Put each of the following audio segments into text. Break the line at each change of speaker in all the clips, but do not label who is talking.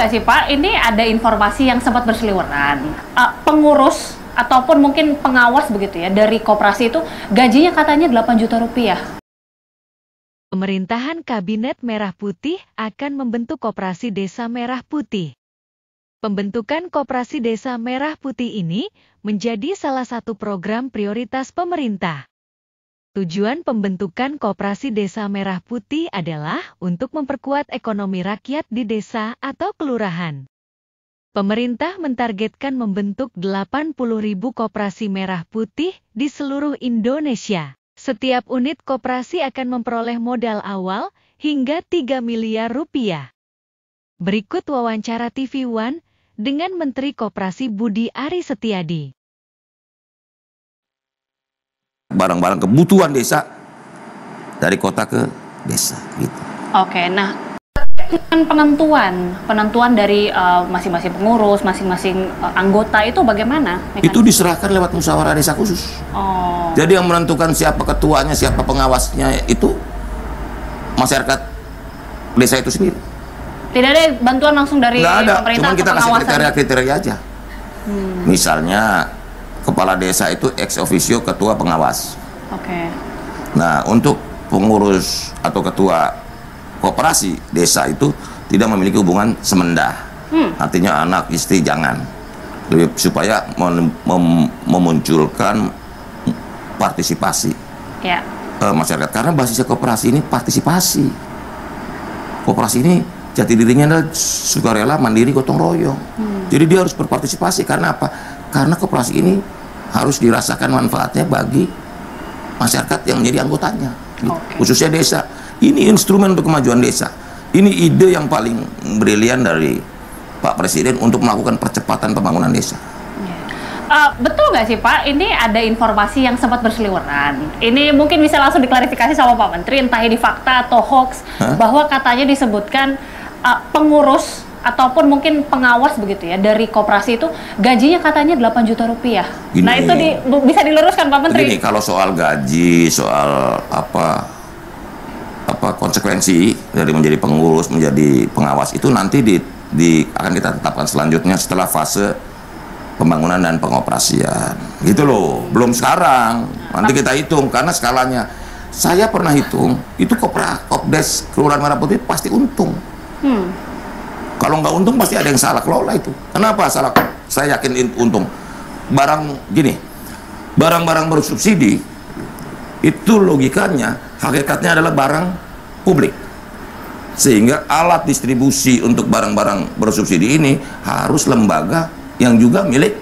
nggak sih Pak, ini ada informasi yang sempat berseliweran, pengurus ataupun mungkin pengawas begitu ya dari koperasi itu gajinya katanya 8 juta rupiah.
Pemerintahan Kabinet Merah Putih akan membentuk Koperasi Desa Merah Putih. Pembentukan Koperasi Desa Merah Putih ini menjadi salah satu program prioritas pemerintah. Tujuan pembentukan Koperasi Desa Merah Putih adalah untuk memperkuat ekonomi rakyat di desa atau kelurahan. Pemerintah mentargetkan membentuk 80.000 koperasi merah putih di seluruh Indonesia. Setiap unit koperasi akan memperoleh modal awal hingga 3 miliar rupiah. Berikut wawancara TV One dengan Menteri Koperasi Budi Ari Setiadi.
Barang-barang kebutuhan desa dari kota ke desa gitu.
Oke, nah penentuan dari masing-masing pengurus, masing-masing anggota itu bagaimana?
Itu diserahkan lewat musyawarah desa khusus.
Oh.
Jadi yang menentukan siapa ketuanya, siapa pengawasnya itu masyarakat desa itu sendiri.
Tidak ada bantuan langsung dari
Nggak ada,
pemerintah
cuman
atau
kita kasih
pengawasan?
kriteria aja. Misalnya kepala desa itu ex officio ketua pengawas.
Oke.
Nah, untuk pengurus atau ketua koperasi desa itu tidak memiliki hubungan semendah. Artinya anak istri jangan. Lebih supaya memunculkan partisipasi
Ya.
masyarakat, karena basisnya koperasi ini partisipasi. Koperasi ini jati dirinya adalah sukarela, mandiri, gotong royong. Jadi dia harus berpartisipasi. Karena apa? Karena koperasi ini harus dirasakan manfaatnya bagi masyarakat yang menjadi anggotanya, gitu. Khususnya desa. Ini instrumen untuk kemajuan desa. Ini ide yang paling brilian dari Pak Presiden untuk melakukan percepatan pembangunan desa.
Betul nggak sih Pak, ini ada informasi yang sempat berseliweran. Ini mungkin bisa langsung diklarifikasi sama Pak Menteri, entah ini fakta atau hoax, bahwa katanya disebutkan pengurus ataupun mungkin pengawas begitu ya dari koperasi itu gajinya katanya 8 juta rupiah.
Gini,
nah itu bisa diluruskan Pak Menteri.
Begini, kalau soal gaji, soal apa konsekuensi dari menjadi pengurus, menjadi pengawas itu nanti akan kita tetapkan selanjutnya setelah fase pembangunan dan pengoperasian, gitu loh. Belum sekarang, nanti kita hitung karena skalanya. Saya pernah hitung, itu Kopdes Kelurahan Merah Putih pasti untung. Kalau nggak untung pasti ada yang salah kelola itu. Kenapa salah? Saya yakin untung. Barang-barang bersubsidi itu logikanya, hakikatnya adalah barang publik. Sehingga alat distribusi untuk barang-barang bersubsidi ini harus lembaga yang juga milik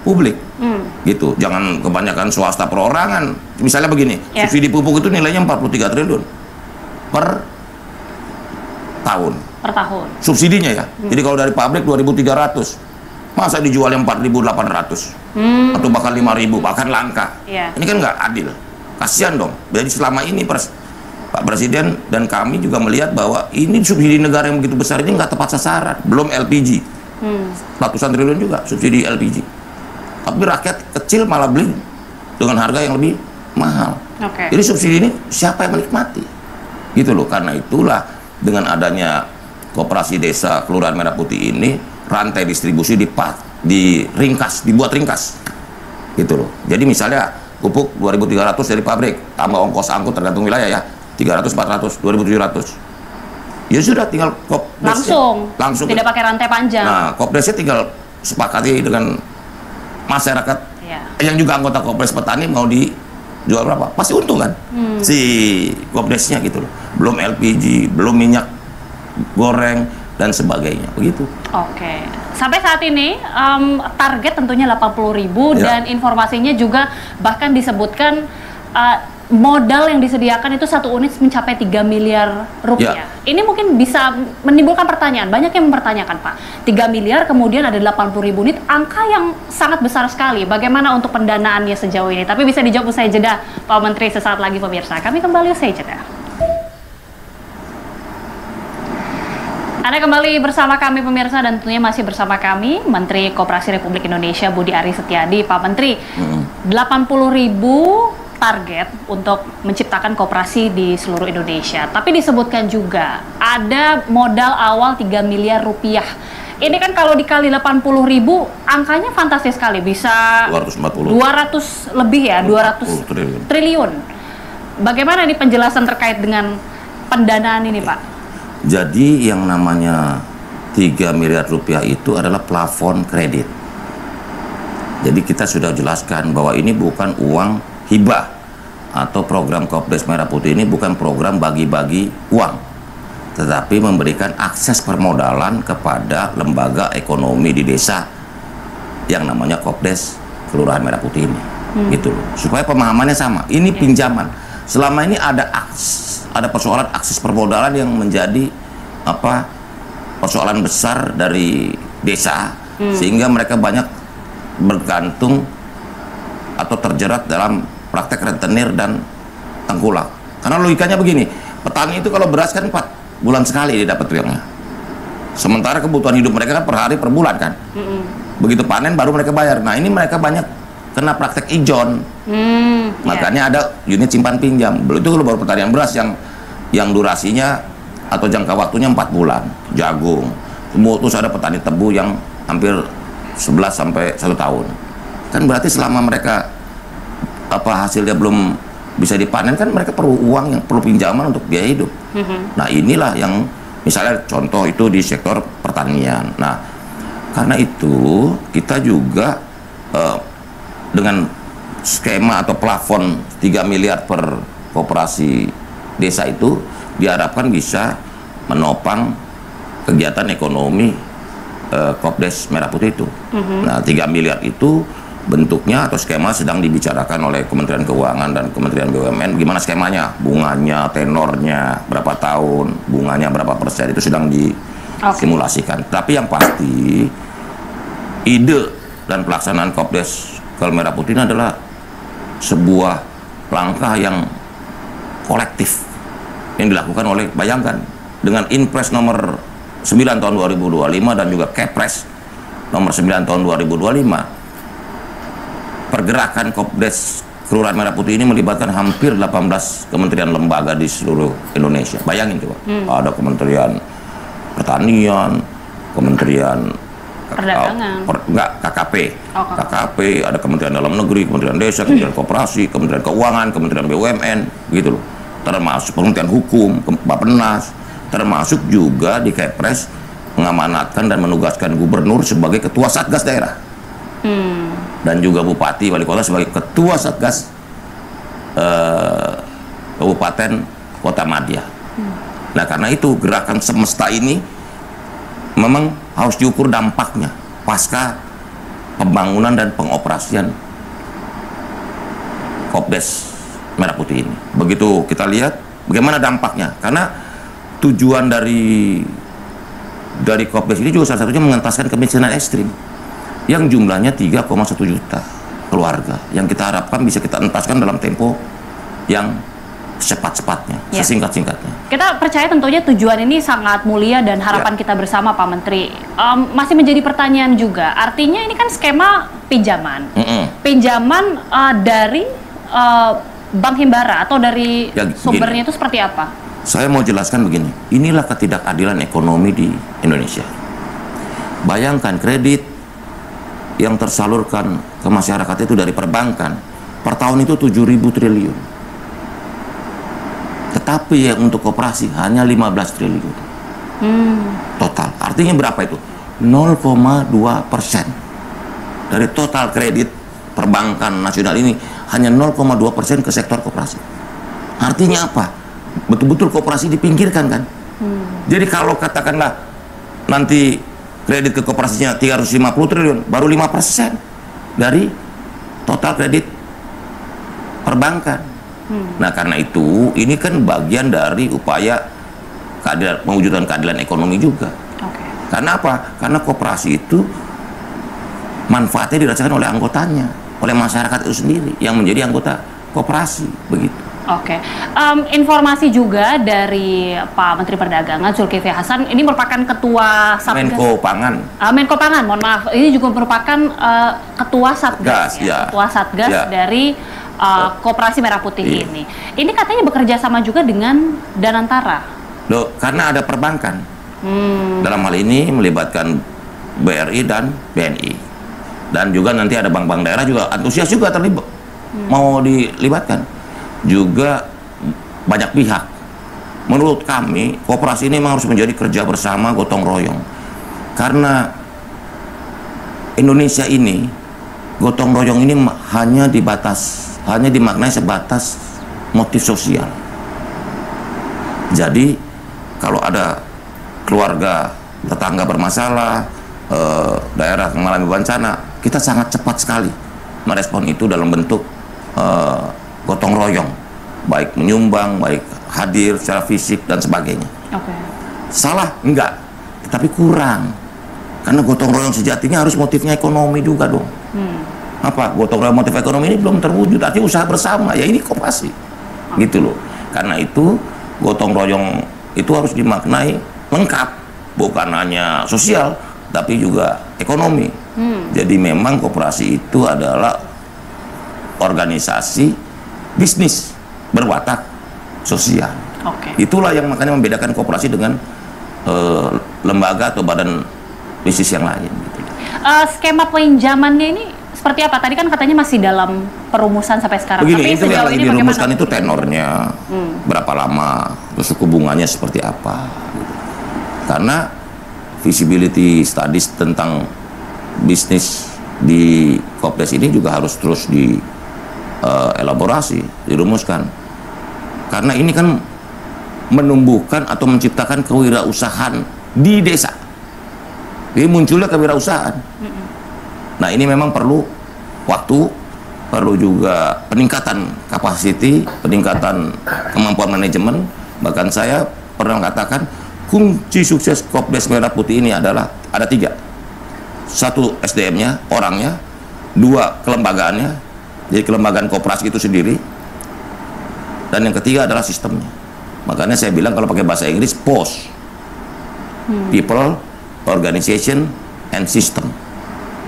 publik. Gitu. Jangan kebanyakan swasta perorangan. Misalnya begini, subsidi pupuk itu nilainya 43 triliun per tahun. Subsidinya ya. Jadi kalau dari pabrik 2.300, masa dijualnya 4.800 atau bahkan 5.000, bahkan langka. Ini kan nggak adil. Kasihan dong. Jadi selama ini Pak Presiden dan kami juga melihat bahwa ini subsidi negara yang begitu besar ini nggak tepat sasaran. Belum LPG. Ratusan triliun juga subsidi LPG. Tapi rakyat kecil malah beli dengan harga yang lebih mahal. Jadi subsidi ini siapa yang menikmati? Gitu loh. Karena itulah dengan adanya Koperasi Desa Kelurahan Merah Putih ini, rantai distribusi dibuat ringkas. Gitu loh. Jadi misalnya pupuk 2.300 dari pabrik, tambah ongkos angkut tergantung wilayah ya, 300, 400, 2.700. Ya sudah, tinggal langsung
tidak pakai rantai panjang.
Nah, Kopdesnya tinggal sepakati dengan masyarakat yang juga anggota Kopdes petani mau dijual berapa, pasti untung kan si Kopdesnya gitu loh. Belum LPG, belum minyak goreng dan sebagainya begitu.
Sampai saat ini target tentunya 80.000 dan informasinya juga bahkan disebutkan modal yang disediakan itu satu unit mencapai 3 miliar rupiah. Ini mungkin bisa menimbulkan pertanyaan. Banyak yang mempertanyakan Pak, 3 miliar kemudian ada 80.000 unit, angka yang sangat besar sekali. Bagaimana untuk pendanaannya sejauh ini? Tapi bisa dijawab usai jeda Pak Menteri sesaat lagi pemirsa. Kami kembali usai jeda. Anda kembali bersama kami pemirsa dan tentunya masih bersama kami Menteri Koperasi Republik Indonesia Budi Ari Setiadi. Pak Menteri, 80.000 target untuk menciptakan koperasi di seluruh Indonesia. Tapi disebutkan juga ada modal awal 3 miliar rupiah ini kan kalau dikali 80.000, angkanya fantastis sekali, bisa 200 lebih ya, 200 triliun. Bagaimana nih penjelasan terkait dengan pendanaan ini, Pak?
Jadi yang namanya 3 miliar rupiah itu adalah plafon kredit. Jadi kita sudah jelaskan bahwa ini bukan uang hibah, atau program Kopdes Merah Putih ini bukan program bagi-bagi uang, tetapi memberikan akses permodalan kepada lembaga ekonomi di desa yang namanya Kopdes Kelurahan Merah Putih ini. Gitu loh. Supaya pemahamannya sama. Ini pinjaman. Selama ini ada persoalan akses permodalan yang menjadi persoalan besar dari desa, sehingga mereka banyak bergantung atau terjerat dalam praktek rentenir dan tengkulak. Karena logikanya begini, petani itu kalau beras kan 4 bulan sekali dia dapat uangnya. Sementara kebutuhan hidup mereka kan per hari per bulan kan. Begitu panen baru mereka bayar. Nah ini mereka banyak kena praktek ijon. Makanya ada unit simpan pinjam. Itu kalau baru pertanian beras yang durasinya atau jangka waktunya 4 bulan. Jagung. Terus ada petani tebu yang hampir 11 sampai 1 tahun. Kan berarti selama mereka hasilnya belum bisa dipanen, kan mereka perlu uang, yang perlu pinjaman untuk biaya hidup. Nah inilah yang misalnya contoh itu di sektor pertanian. Nah karena itu kita juga dengan skema atau plafon 3 miliar per koperasi desa itu diharapkan bisa menopang kegiatan ekonomi Kopdes Merah Putih itu. Nah 3 miliar itu bentuknya atau skema sedang dibicarakan oleh Kementerian Keuangan dan Kementerian BUMN. Gimana skemanya, bunganya, tenornya, berapa tahun, bunganya berapa persen, itu sedang disimulasikan. Tapi yang pasti ide dan pelaksanaan Kopdes Merah Putih ini adalah sebuah langkah yang kolektif yang dilakukan oleh, bayangkan, dengan Inpres nomor 9 tahun 2025 dan juga Kepres nomor 9 tahun 2025, pergerakan Kopdes Kelurahan Merah Putih ini melibatkan hampir 18 kementerian lembaga di seluruh Indonesia. Bayangin coba, ada Kementerian Pertanian, Kementerian
Perdagangan,
KKP, KKP, ada Kementerian Dalam Negeri, Kementerian Desa, Kementerian Koperasi, Kementerian Keuangan, Kementerian BUMN, gitu loh. Termasuk Kementerian Hukum, Bappenas, termasuk juga di Kepres mengamanatkan dan menugaskan gubernur sebagai ketua Satgas daerah. Dan juga bupati, wali kota sebagai ketua Satgas Kabupaten Kota Madya. Nah karena itu gerakan semesta ini memang harus diukur dampaknya pasca pembangunan dan pengoperasian Kopdes Merah Putih ini. Begitu kita lihat bagaimana dampaknya, karena tujuan dari Kopdes ini juga salah satunya mengentaskan kemiskinan ekstrim yang jumlahnya 3,1 juta keluarga, yang kita harapkan bisa kita entaskan dalam tempo yang secepat-cepatnya, sesingkat-singkatnya.
Kita percaya tentunya tujuan ini sangat mulia dan harapan kita bersama, Pak Menteri. Masih menjadi pertanyaan juga, artinya ini kan skema pinjaman. Pinjaman dari Bank Himbara atau dari sumbernya itu seperti apa?
Saya mau jelaskan begini, inilah ketidakadilan ekonomi di Indonesia. Bayangkan kredit yang tersalurkan ke masyarakat itu dari perbankan per tahun itu 7.000 triliun, tetapi yang untuk koperasi hanya 15 triliun total. Artinya berapa itu? 0,2% dari total kredit perbankan nasional ini, hanya 0,2% ke sektor koperasi. Artinya apa? Betul-betul koperasi dipinggirkan kan. Jadi kalau katakanlah nanti kredit ke koperasinya 350 triliun, baru 5% dari total kredit perbankan. Nah karena itu ini kan bagian dari upaya mewujudkan keadilan ekonomi juga. Karena apa? Karena koperasi itu manfaatnya dirasakan oleh anggotanya, oleh masyarakat itu sendiri yang menjadi anggota koperasi, begitu.
Informasi juga dari Pak Menteri Perdagangan Zulkifli Hasan, ini merupakan ketua Satgas
Menko Pangan.
Menko Pangan, mohon maaf, ini juga merupakan ketua Satgas, ketua Satgas dari Koperasi Merah Putih ini. Ini katanya bekerja sama juga dengan Danantara.
Loh, karena ada perbankan. Dalam hal ini melibatkan BRI dan BNI. Dan juga nanti ada bank-bank daerah juga antusias juga terlibat, mau dilibatkan. Juga banyak pihak. Menurut kami, koperasi ini memang harus menjadi kerja bersama, gotong royong. Karena Indonesia ini, gotong royong ini hanya dimaknai sebatas motif sosial. Jadi kalau ada keluarga tetangga bermasalah, daerah mengalami bencana, kita sangat cepat sekali merespon itu dalam bentuk gotong royong, baik menyumbang, baik hadir secara fisik dan sebagainya. Salah? Enggak, tetapi kurang. Karena gotong royong sejatinya harus motifnya ekonomi juga dong. Apa? Gotong royong motif ekonomi ini belum terwujud, artinya usaha bersama, ya ini koperasi. Gitu loh. Karena itu gotong royong itu harus dimaknai lengkap, bukan hanya sosial, tapi juga ekonomi. Jadi memang koperasi itu adalah organisasi bisnis berwatak sosial. Itulah yang makanya membedakan koperasi dengan lembaga atau badan bisnis yang lain.
Skema pinjamannya ini seperti apa? Tadi kan katanya masih dalam perumusan sampai sekarang.
Begini,
tapi
itu yang lagi dirumuskan itu tenornya, berapa lama, terus suku bunganya seperti apa. Gitu. Karena visibility studies tentang bisnis di Kopdes ini juga harus terus elaborasi, dirumuskan. Karena ini kan menumbuhkan atau menciptakan kewirausahaan di desa. Jadi munculnya kewirausahaan. Nah ini memang perlu waktu, perlu juga peningkatan capacity, peningkatan kemampuan manajemen. Bahkan saya pernah mengatakan kunci sukses Kopdes Merah Putih ini adalah ada 3. 1 SDM-nya, orangnya. 2 kelembagaannya, jadi kelembagaan koperasi itu sendiri. Dan yang ketiga adalah sistemnya. Makanya saya bilang kalau pakai bahasa Inggris, POS, People, Organization, and System.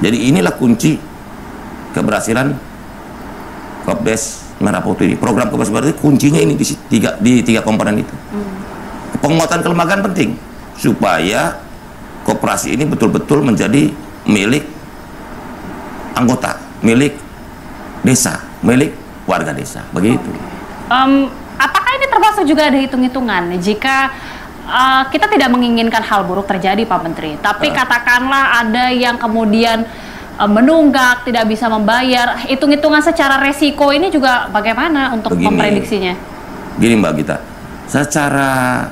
Jadi inilah kunci keberhasilan Kopdes Merah Putih ini. Program Kopdes Merah Putih kuncinya ini di tiga komponen itu. Penguatan kelembagaan penting supaya koperasi ini betul-betul menjadi milik anggota, milik desa, milik warga desa. Begitu.
Apakah ini termasuk juga ada hitung-hitungan jika kita tidak menginginkan hal buruk terjadi, Pak Menteri, tapi katakanlah ada yang kemudian menunggak, tidak bisa membayar, hitung-hitungan secara resiko ini juga bagaimana untuk memprediksinya?
Gini Mbak Gita, secara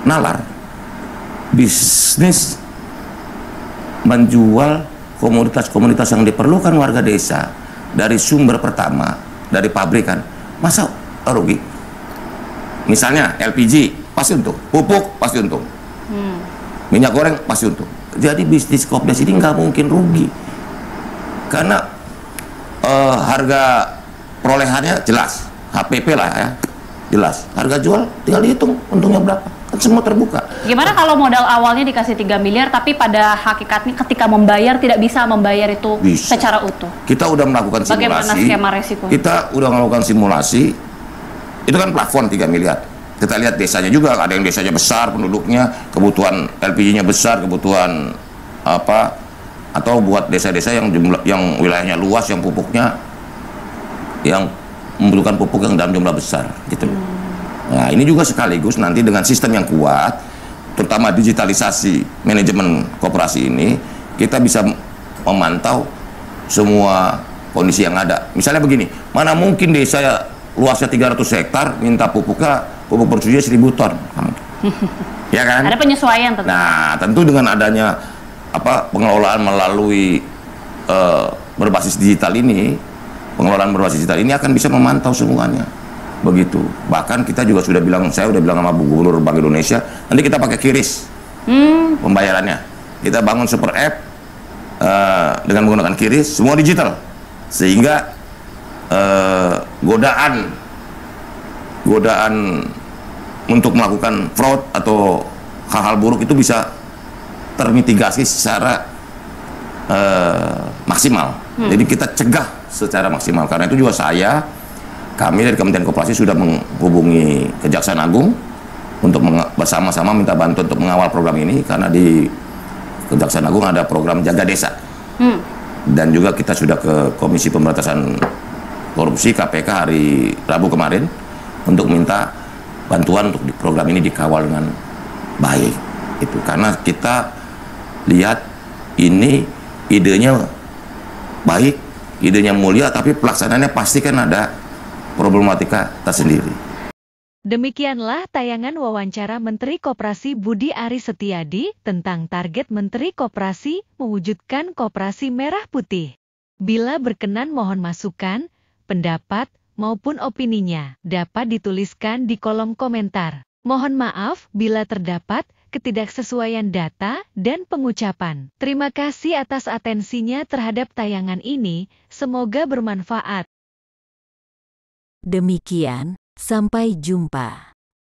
nalar, bisnis menjual komoditas-komoditas yang diperlukan warga desa dari sumber pertama, dari pabrikan, masa rugi? Misalnya LPG, pasti untung, pupuk pasti untung, minyak goreng pasti untung. Jadi bisnis Kopdes ini nggak mungkin rugi karena harga perolehannya jelas, HPP lah ya, jelas. Harga jual tinggal dihitung untungnya berapa, kan semua terbuka.
Gimana kalau modal awalnya dikasih 3 miliar tapi pada hakikatnya ketika membayar tidak bisa membayar itu secara utuh?
Kita udah melakukan simulasi.
Bagaimana skema resiko?
Kita udah melakukan simulasi, itu kan plafon 3 miliar. Kita lihat desanya juga, ada yang desanya besar penduduknya, kebutuhan LPG-nya besar, kebutuhan apa, atau buat desa-desa yang wilayahnya luas, yang pupuknya, yang membutuhkan pupuk yang dalam jumlah besar, gitu. Nah, ini juga sekaligus nanti dengan sistem yang kuat, terutama digitalisasi manajemen koperasi ini, kita bisa memantau semua kondisi yang ada. Misalnya begini, mana mungkin desa luasnya 300 hektar minta pupuk bersedia 1000 ton, ya kan? Ada
penyesuaian tentu.
Nah, tentu dengan adanya pengelolaan melalui berbasis digital ini, akan bisa memantau semuanya, begitu. Bahkan kita juga saya udah bilang sama Bu Gubernur Bank Indonesia, nanti kita pakai QRIS pembayarannya. Kita bangun super app dengan menggunakan QRIS, semua digital, sehingga godaan untuk melakukan fraud atau hal-hal buruk itu bisa termitigasi secara maksimal. Jadi kita cegah secara maksimal. Karena itu juga kami dari Kementerian Koperasi sudah menghubungi Kejaksaan Agung untuk bersama-sama minta bantuan untuk mengawal program ini, karena di Kejaksaan Agung ada program Jaga Desa. Dan juga kita sudah ke Komisi Pemberantasan Korupsi KPK hari Rabu kemarin untuk minta bantuan untuk program ini dikawal dengan baik. Itu karena kita lihat ini idenya baik, idenya mulia, tapi pelaksanaannya pasti kan ada problematika tersendiri.
Demikianlah tayangan wawancara Menteri Koperasi Budi Aris Setiadi tentang target Menteri Koperasi mewujudkan Koperasi Merah Putih. Bila berkenan mohon masukan, pendapat, maupun opininya dapat dituliskan di kolom komentar. Mohon maaf bila terdapat ketidaksesuaian data dan pengucapan. Terima kasih atas atensinya terhadap tayangan ini, semoga bermanfaat.
Demikian, sampai jumpa.